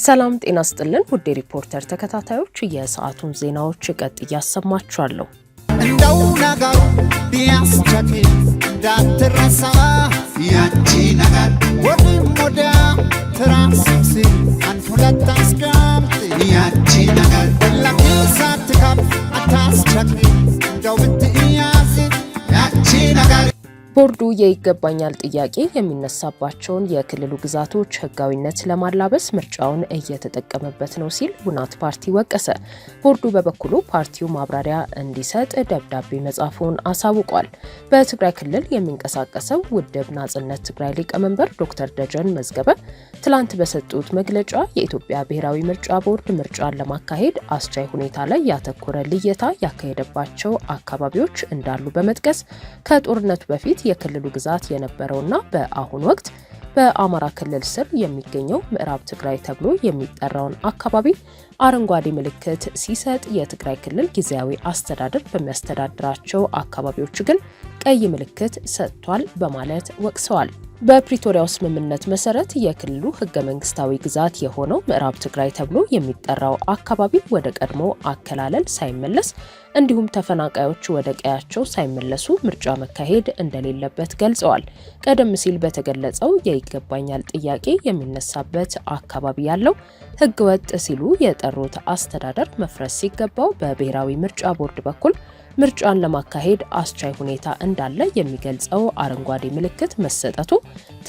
ሰላም ጤና ይስጥልን ውድ ሪፖርተር ተከታታዮች የሰዓቱን ዜናዎች ያሰማችኋለሁ። እንደው ነገሩ ቢያስቸክ ዳትረሳ ያቺ ነገር ወዲም ወዲያ ትራንስክስ አንድ ሁለት አስቀምጥ ያቺ ነገር ለኪሳት ከፍ አታስቸክ እንደው ብትያዝ ያቺ ነገር ቦርዱ የይገባኛል ጥያቄ የሚነሳባቸውን የክልሉ ግዛቶች ህጋዊነት ለማላበስ ምርጫውን እየተጠቀመበት ነው ሲል ውናት ፓርቲ ወቀሰ። ቦርዱ በበኩሉ ፓርቲው ማብራሪያ እንዲሰጥ ደብዳቤ መጻፉን አሳውቋል። በትግራይ ክልል የሚንቀሳቀሰው ውድብ ናጽነት ትግራይ ሊቀመንበር ዶክተር ደጀን መዝገበ ትላንት በሰጡት መግለጫ የኢትዮጵያ ብሔራዊ ምርጫ ቦርድ ምርጫን ለማካሄድ አስቻይ ሁኔታ ላይ ያተኮረ ልየታ ያካሄደባቸው አካባቢዎች እንዳሉ በመጥቀስ ከጦርነቱ በፊት የክልሉ ግዛት የነበረውና በአሁን ወቅት በአማራ ክልል ስር የሚገኘው ምዕራብ ትግራይ ተብሎ የሚጠራውን አካባቢ አረንጓዴ ምልክት ሲሰጥ የትግራይ ክልል ጊዜያዊ አስተዳደር በሚያስተዳድራቸው አካባቢዎች ግን ቀይ ምልክት ሰጥቷል በማለት ወቅሰዋል። በፕሪቶሪያው ስምምነት መሰረት የክልሉ ህገ መንግስታዊ ግዛት የሆነው ምዕራብ ትግራይ ተብሎ የሚጠራው አካባቢ ወደ ቀድሞ አከላለል ሳይመለስ እንዲሁም ተፈናቃዮች ወደ ቀያቸው ሳይመለሱ ምርጫ መካሄድ እንደሌለበት ገልጸዋል። ቀደም ሲል በተገለጸው የይገባኛል ጥያቄ የሚነሳበት አካባቢ ያለው ህገወጥ ሲሉ የጠሩት አስተዳደር መፍረስ ሲገባው በብሔራዊ ምርጫ ቦርድ በኩል ምርጫን ለማካሄድ አስቻይ ሁኔታ እንዳለ የሚገልጸው አረንጓዴ ምልክት መሰጠቱ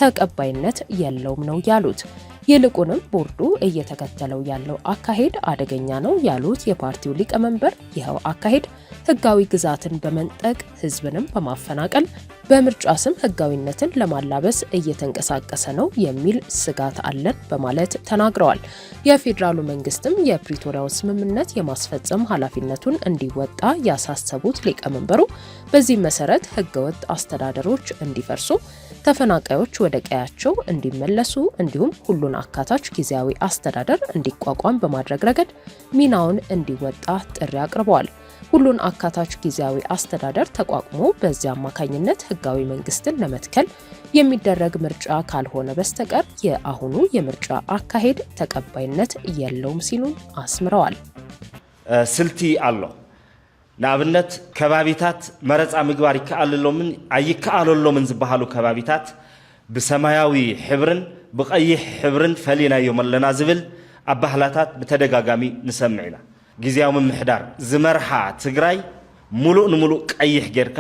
ተቀባይነት የለውም ነው ያሉት። ይልቁንም ቦርዱ እየተከተለው ያለው አካሄድ አደገኛ ነው ያሉት የፓርቲው ሊቀመንበር ይኸው አካሄድ ህጋዊ ግዛትን በመንጠቅ ህዝብንም በማፈናቀል በምርጫ ስም ህጋዊነትን ለማላበስ እየተንቀሳቀሰ ነው የሚል ስጋት አለን በማለት ተናግረዋል። የፌዴራሉ መንግስትም የፕሪቶሪያውን ስምምነት የማስፈጸም ኃላፊነቱን እንዲወጣ ያሳሰቡት ሊቀመንበሩ በዚህ መሰረት ህገወጥ አስተዳደሮች እንዲፈርሱ፣ ተፈናቃዮች ወደ ቀያቸው እንዲመለሱ እንዲሁም ሁሉን አካታች ጊዜያዊ አስተዳደር እንዲቋቋም በማድረግ ረገድ ሚናውን እንዲወጣ ጥሪ አቅርበዋል። ሁሉን አካታች ጊዜያዊ አስተዳደር ተቋቁሞ በዚያ አማካኝነት ህጋዊ መንግስትን ለመትከል የሚደረግ ምርጫ ካልሆነ በስተቀር የአሁኑ የምርጫ አካሄድ ተቀባይነት የለውም ሲሉ አስምረዋል። ስልቲ አሎ ንኣብነት ከባቢታት መረፃ ምግባር ይከኣልሎምን ኣይከኣልሎምን ዝበሃሉ ከባቢታት ብሰማያዊ ሕብርን ብቀይሕ ሕብርን ፈሊናዮም ኣለና ዝብል ኣባህላታት ብተደጋጋሚ ንሰምዕ ኢና። ጊዜያዊ ምምሕዳር ዝመርሓ ትግራይ ሙሉእ ንሙሉእ ቀይሕ ጌርካ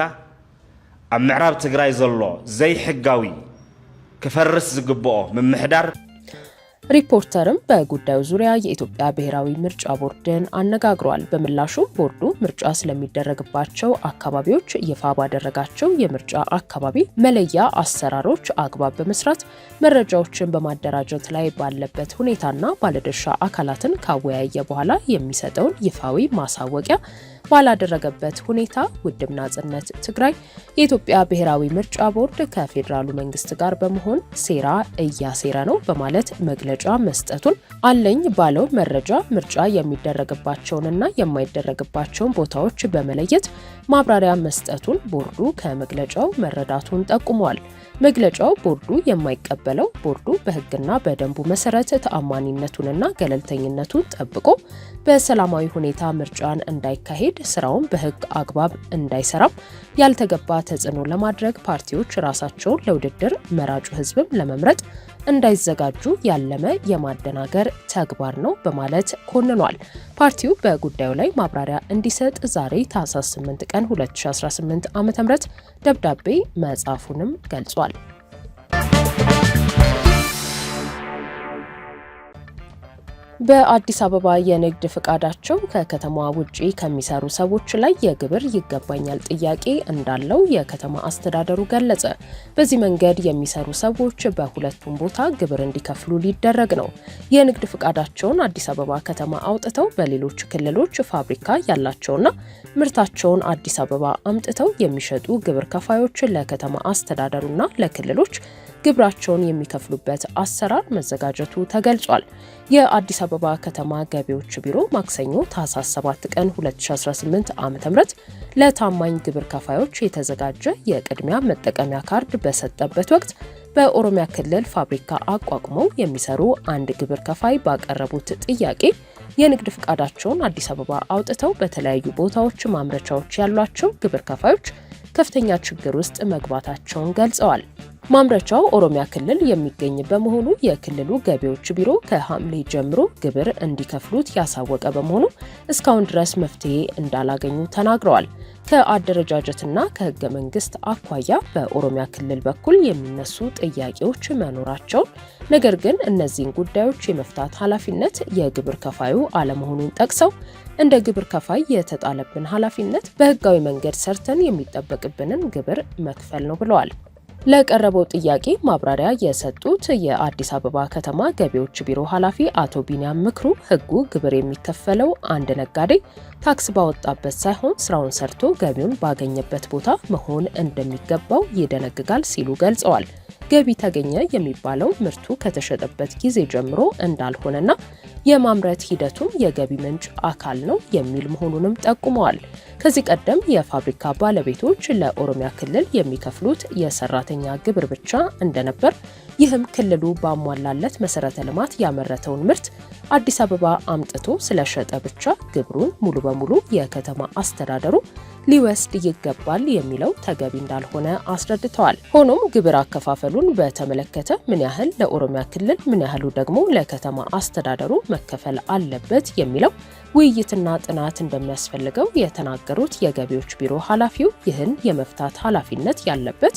ኣብ ምዕራብ ትግራይ ዘሎ ዘይሕጋዊ ክፈርስ ዝግብኦ ምምሕዳር። ሪፖርተርም በጉዳዩ ዙሪያ የኢትዮጵያ ብሔራዊ ምርጫ ቦርድን አነጋግሯል። በምላሹም ቦርዱ ምርጫ ስለሚደረግባቸው አካባቢዎች ይፋ ባደረጋቸው የምርጫ አካባቢ መለያ አሰራሮች አግባብ በመስራት መረጃዎችን በማደራጀት ላይ ባለበት ሁኔታና ባለድርሻ አካላትን ካወያየ በኋላ የሚሰጠውን ይፋዊ ማሳወቂያ ባላደረገበት ሁኔታ ውድብ ናጽነት ትግራይ የኢትዮጵያ ብሔራዊ ምርጫ ቦርድ ከፌዴራሉ መንግስት ጋር በመሆን ሴራ እያሴረ ነው በማለት መግለጫ መስጠቱን አለኝ ባለው መረጃ ምርጫ የሚደረግባቸውንና የማይደረግባቸውን ቦታዎች በመለየት ማብራሪያ መስጠቱን ቦርዱ ከመግለጫው መረዳቱን ጠቁሟል። መግለጫው ቦርዱ የማይቀበለው ቦርዱ በህግና በደንቡ መሰረት ተአማኒነቱንና ገለልተኝነቱን ጠብቆ በሰላማዊ ሁኔታ ምርጫን እንዳይካሄድ ስራውን በህግ አግባብ እንዳይሰራም ያልተገባ ተጽዕኖ ለማድረግ ፓርቲዎች ራሳቸውን ለውድድር መራጩ ህዝብም ለመምረጥ እንዳይዘጋጁ ያለመ የማደናገር ተግባር ነው በማለት ኮንኗል። ፓርቲው በጉዳዩ ላይ ማብራሪያ እንዲሰጥ ዛሬ ታህሳስ 8 ቀን 2018 ዓ.ም ደብዳቤ መጻፉንም ገልጿል። በአዲስ አበባ የንግድ ፍቃዳቸው ከከተማዋ ውጪ ከሚሰሩ ሰዎች ላይ የግብር ይገባኛል ጥያቄ እንዳለው የከተማ አስተዳደሩ ገለጸ። በዚህ መንገድ የሚሰሩ ሰዎች በሁለቱም ቦታ ግብር እንዲከፍሉ ሊደረግ ነው። የንግድ ፍቃዳቸውን አዲስ አበባ ከተማ አውጥተው በሌሎች ክልሎች ፋብሪካ ያላቸውና ምርታቸውን አዲስ አበባ አምጥተው የሚሸጡ ግብር ከፋዮች ለከተማ አስተዳደሩና ለክልሎች ግብራቸውን የሚከፍሉበት አሰራር መዘጋጀቱ ተገልጿል። የአዲስ አበባ ከተማ ገቢዎች ቢሮ ማክሰኞ ታህሳስ 7 ቀን 2018 ዓ.ም ለታማኝ ግብር ከፋዮች የተዘጋጀ የቅድሚያ መጠቀሚያ ካርድ በሰጠበት ወቅት በኦሮሚያ ክልል ፋብሪካ አቋቁመው የሚሰሩ አንድ ግብር ከፋይ ባቀረቡት ጥያቄ የንግድ ፍቃዳቸውን አዲስ አበባ አውጥተው በተለያዩ ቦታዎች ማምረቻዎች ያሏቸው ግብር ከፋዮች ከፍተኛ ችግር ውስጥ መግባታቸውን ገልጸዋል። ማምረቻው ኦሮሚያ ክልል የሚገኝ በመሆኑ የክልሉ ገቢዎች ቢሮ ከሐምሌ ጀምሮ ግብር እንዲከፍሉት ያሳወቀ በመሆኑ እስካሁን ድረስ መፍትሄ እንዳላገኙ ተናግረዋል። ከአደረጃጀትና ከህገ መንግስት አኳያ በኦሮሚያ ክልል በኩል የሚነሱ ጥያቄዎች መኖራቸውን፣ ነገር ግን እነዚህን ጉዳዮች የመፍታት ኃላፊነት የግብር ከፋዩ አለመሆኑን ጠቅሰው እንደ ግብር ከፋይ የተጣለብን ኃላፊነት በህጋዊ መንገድ ሰርተን የሚጠበቅብንን ግብር መክፈል ነው ብለዋል። ለቀረበው ጥያቄ ማብራሪያ የሰጡት የአዲስ አበባ ከተማ ገቢዎች ቢሮ ኃላፊ አቶ ቢንያም ምክሩ ህጉ ግብር የሚከፈለው አንድ ነጋዴ ታክስ ባወጣበት ሳይሆን ስራውን ሰርቶ ገቢውን ባገኘበት ቦታ መሆን እንደሚገባው ይደነግጋል ሲሉ ገልጸዋል። ገቢ ተገኘ የሚባለው ምርቱ ከተሸጠበት ጊዜ ጀምሮ እንዳልሆነና የማምረት ሂደቱም የገቢ ምንጭ አካል ነው የሚል መሆኑንም ጠቁመዋል። ከዚህ ቀደም የፋብሪካ ባለቤቶች ለኦሮሚያ ክልል የሚከፍሉት የሰራተኛ ግብር ብቻ እንደነበር፣ ይህም ክልሉ ባሟላለት መሰረተ ልማት ያመረተውን ምርት አዲስ አበባ አምጥቶ ስለሸጠ ብቻ ግብሩን ሙሉ በሙሉ የከተማ አስተዳደሩ ሊወስድ ይገባል የሚለው ተገቢ እንዳልሆነ አስረድተዋል። ሆኖም ግብር አከፋፈሉን በተመለከተ ምን ያህል ለኦሮሚያ ክልል ምን ያህሉ ደግሞ ለከተማ አስተዳደሩ መከፈል አለበት የሚለው ውይይትና ጥናት እንደሚያስፈልገው የተናገሩት የገቢዎች ቢሮ ኃላፊው ይህን የመፍታት ኃላፊነት ያለበት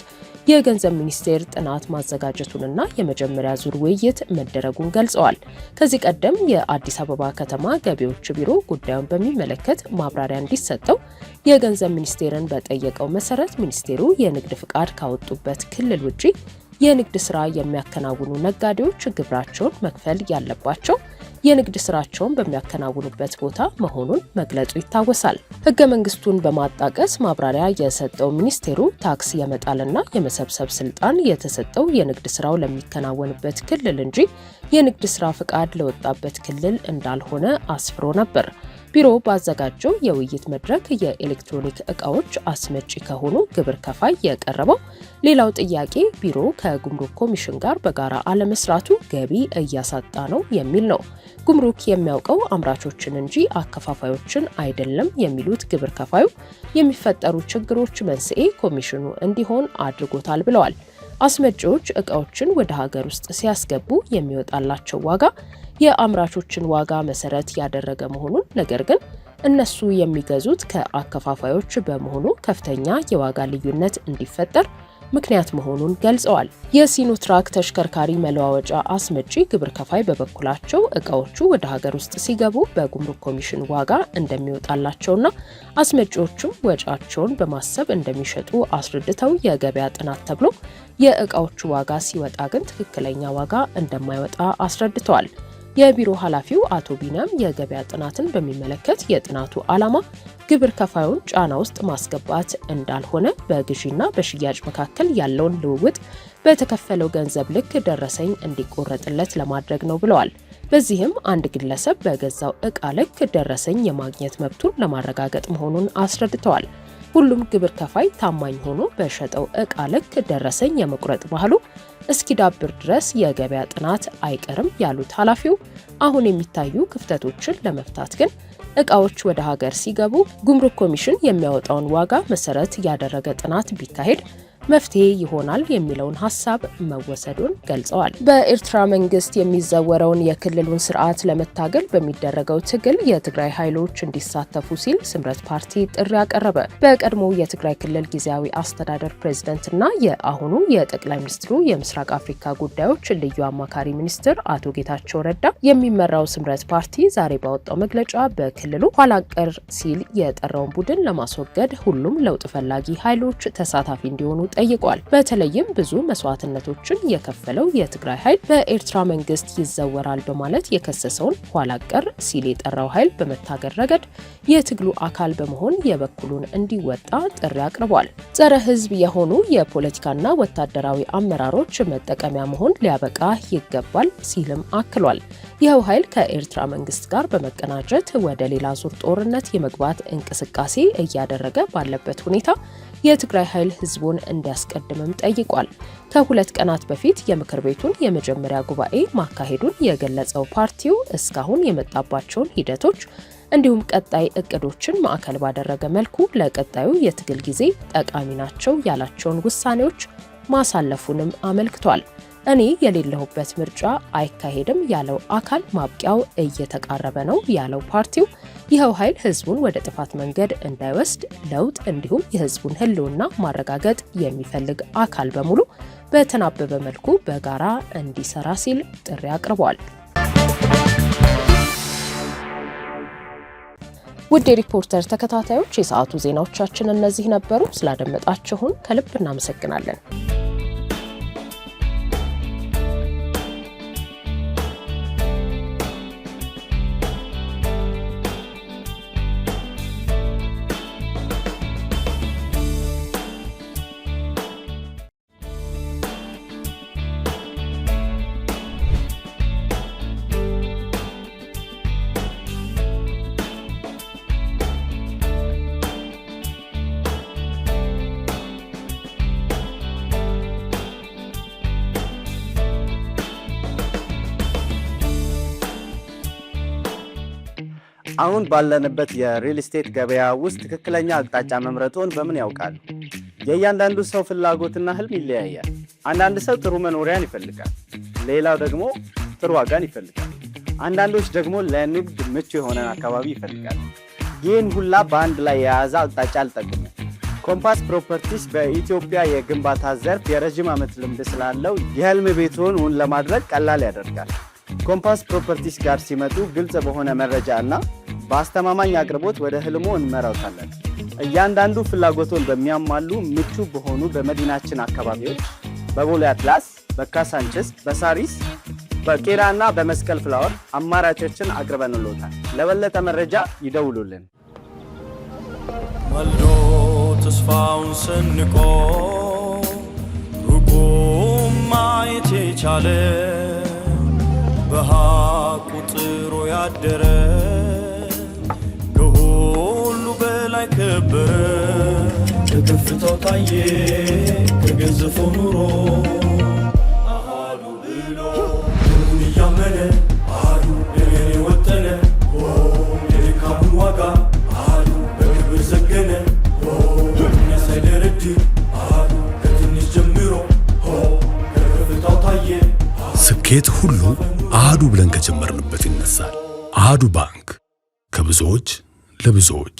የገንዘብ ሚኒስቴር ጥናት ማዘጋጀቱንና የመጀመሪያ ዙር ውይይት መደረጉን ገልጸዋል። ከዚህ ቀደም የአዲስ አበባ ከተማ ገቢዎች ቢሮ ጉዳዩን በሚመለከት ማብራሪያ እንዲሰጠው የገንዘብ ሚኒስቴርን በጠየቀው መሰረት ሚኒስቴሩ የንግድ ፍቃድ ካወጡበት ክልል ውጪ የንግድ ስራ የሚያከናውኑ ነጋዴዎች ግብራቸውን መክፈል ያለባቸው የንግድ ስራቸውን በሚያከናውኑበት ቦታ መሆኑን መግለጹ ይታወሳል። ህገ መንግስቱን በማጣቀስ ማብራሪያ የሰጠው ሚኒስቴሩ ታክስ የመጣልና የመሰብሰብ ስልጣን የተሰጠው የንግድ ስራው ለሚከናወንበት ክልል እንጂ የንግድ ስራ ፍቃድ ለወጣበት ክልል እንዳልሆነ አስፍሮ ነበር። ቢሮ ባዘጋጀው የውይይት መድረክ የኤሌክትሮኒክ ዕቃዎች አስመጪ ከሆኑ ግብር ከፋይ የቀረበው ሌላው ጥያቄ ቢሮ ከጉምሩክ ኮሚሽን ጋር በጋራ አለመስራቱ ገቢ እያሳጣ ነው የሚል ነው። ጉምሩክ የሚያውቀው አምራቾችን እንጂ አከፋፋዮችን አይደለም የሚሉት ግብር ከፋዩ የሚፈጠሩ ችግሮች መንስኤ ኮሚሽኑ እንዲሆን አድርጎታል ብለዋል። አስመጪዎች ዕቃዎችን ወደ ሀገር ውስጥ ሲያስገቡ የሚወጣላቸው ዋጋ የአምራቾችን ዋጋ መሰረት ያደረገ መሆኑን፣ ነገር ግን እነሱ የሚገዙት ከአከፋፋዮች በመሆኑ ከፍተኛ የዋጋ ልዩነት እንዲፈጠር ምክንያት መሆኑን ገልጸዋል። የሲኖትራክ ተሽከርካሪ መለዋወጫ አስመጪ ግብር ከፋይ በበኩላቸው ዕቃዎቹ ወደ ሀገር ውስጥ ሲገቡ በጉምሩክ ኮሚሽን ዋጋ እንደሚወጣላቸውና አስመጪዎቹም ወጪያቸውን በማሰብ እንደሚሸጡ አስረድተው የገበያ ጥናት ተብሎ የዕቃዎቹ ዋጋ ሲወጣ ግን ትክክለኛ ዋጋ እንደማይወጣ አስረድተዋል። የቢሮ ኃላፊው አቶ ቢንያም የገበያ ጥናትን በሚመለከት የጥናቱ ዓላማ ግብር ከፋዩን ጫና ውስጥ ማስገባት እንዳልሆነ በግዢና በሽያጭ መካከል ያለውን ልውውጥ በተከፈለው ገንዘብ ልክ ደረሰኝ እንዲቆረጥለት ለማድረግ ነው ብለዋል። በዚህም አንድ ግለሰብ በገዛው ዕቃ ልክ ደረሰኝ የማግኘት መብቱን ለማረጋገጥ መሆኑን አስረድተዋል። ሁሉም ግብር ከፋይ ታማኝ ሆኖ በሸጠው ዕቃ ልክ ደረሰኝ የመቁረጥ ባህሉ እስኪዳብር ድረስ የገበያ ጥናት አይቀርም ያሉት ኃላፊው አሁን የሚታዩ ክፍተቶችን ለመፍታት ግን ዕቃዎች ወደ ሀገር ሲገቡ ጉምሩክ ኮሚሽን የሚያወጣውን ዋጋ መሰረት ያደረገ ጥናት ቢካሄድ መፍትሄ ይሆናል የሚለውን ሀሳብ መወሰዱን ገልጸዋል። በኤርትራ መንግስት የሚዘወረውን የክልሉን ስርዓት ለመታገል በሚደረገው ትግል የትግራይ ኃይሎች እንዲሳተፉ ሲል ስምረት ፓርቲ ጥሪ አቀረበ። በቀድሞ የትግራይ ክልል ጊዜያዊ አስተዳደር ፕሬዝዳንትና የአሁኑ የጠቅላይ ሚኒስትሩ የምስራቅ አፍሪካ ጉዳዮች ልዩ አማካሪ ሚኒስትር አቶ ጌታቸው ረዳ የሚመራው ስምረት ፓርቲ ዛሬ ባወጣው መግለጫ በክልሉ ኋላ ቀር ሲል የጠራውን ቡድን ለማስወገድ ሁሉም ለውጥ ፈላጊ ኃይሎች ተሳታፊ እንዲሆኑ ጠይቋል። በተለይም ብዙ መስዋዕትነቶችን የከፈለው የትግራይ ኃይል በኤርትራ መንግስት ይዘወራል በማለት የከሰሰውን ኋላ ቀር ሲል የጠራው ኃይል በመታገል ረገድ የትግሉ አካል በመሆን የበኩሉን እንዲወጣ ጥሪ አቅርቧል። ጸረ ህዝብ የሆኑ የፖለቲካና ወታደራዊ አመራሮች መጠቀሚያ መሆን ሊያበቃ ይገባል ሲልም አክሏል። ይኸው ኃይል ከኤርትራ መንግስት ጋር በመቀናጀት ወደ ሌላ ዙር ጦርነት የመግባት እንቅስቃሴ እያደረገ ባለበት ሁኔታ የትግራይ ኃይል ህዝቡን እንዲያስቀድምም ጠይቋል። ከሁለት ቀናት በፊት የምክር ቤቱን የመጀመሪያ ጉባኤ ማካሄዱን የገለጸው ፓርቲው እስካሁን የመጣባቸውን ሂደቶች እንዲሁም ቀጣይ እቅዶችን ማዕከል ባደረገ መልኩ ለቀጣዩ የትግል ጊዜ ጠቃሚ ናቸው ያላቸውን ውሳኔዎች ማሳለፉንም አመልክቷል። እኔ የሌለሁበት ምርጫ አይካሄድም ያለው አካል ማብቂያው እየተቃረበ ነው ያለው ፓርቲው ይኸው ኃይል ህዝቡን ወደ ጥፋት መንገድ እንዳይወስድ ለውጥ እንዲሁም የህዝቡን ህልውና ማረጋገጥ የሚፈልግ አካል በሙሉ በተናበበ መልኩ በጋራ እንዲሰራ ሲል ጥሪ አቅርቧል። ውድ የሪፖርተር ተከታታዮች የሰዓቱ ዜናዎቻችን እነዚህ ነበሩ። ስላደመጣችሁን ከልብ እናመሰግናለን። አሁን ባለንበት የሪል ስቴት ገበያ ውስጥ ትክክለኛ አቅጣጫ መምረጡን በምን ያውቃሉ? የእያንዳንዱ ሰው ፍላጎትና ህልም ይለያያል። አንዳንድ ሰው ጥሩ መኖሪያን ይፈልጋል፣ ሌላው ደግሞ ጥሩ ዋጋን ይፈልጋል። አንዳንዶች ደግሞ ለንግድ ምቹ የሆነ አካባቢ ይፈልጋል። ይህን ሁላ በአንድ ላይ የያዘ አቅጣጫ አልጠቅሙ። ኮምፓስ ፕሮፐርቲስ በኢትዮጵያ የግንባታ ዘርፍ የረጅም ዓመት ልምድ ስላለው የህልም ቤቱን እውን ለማድረግ ቀላል ያደርጋል። ኮምፓስ ፕሮፐርቲስ ጋር ሲመጡ ግልጽ በሆነ መረጃ እና በአስተማማኝ አቅርቦት ወደ ህልሞ እንመራውታለን። እያንዳንዱ ፍላጎቶን በሚያሟሉ ምቹ በሆኑ በመዲናችን አካባቢዎች በቦሌ አትላስ፣ በካሳንችስ፣ በሳሪስ፣ በቄራ እና በመስቀል ፍላወር አማራጮችን አቅርበንልዎታል። ለበለጠ መረጃ ይደውሉልን። ወልዶ ተስፋውን ሰንቆ ሩቁም ማየት የቻለ በሐቁ ጥሮ ያደረ ከሁሉ በላይ ከበረ ከከፍታው ታየ ከገዘፈው ኑሮ አሃዱ ብሎ ሁሉን እያመነ አሃዱ ለኔ ወጠነ የድካሙን ዋጋ አሃዱ በክብር ዘገነ እኛ ሳይደረድር አሃዱ ከትንሽ ጀምሮ ከከፍታው ታየ። ስኬት ሁሉ አሃዱ ብለን ከጀመርንበት ይነሳል። አሃዱ ባንክ ከብዙዎች ለብዙዎች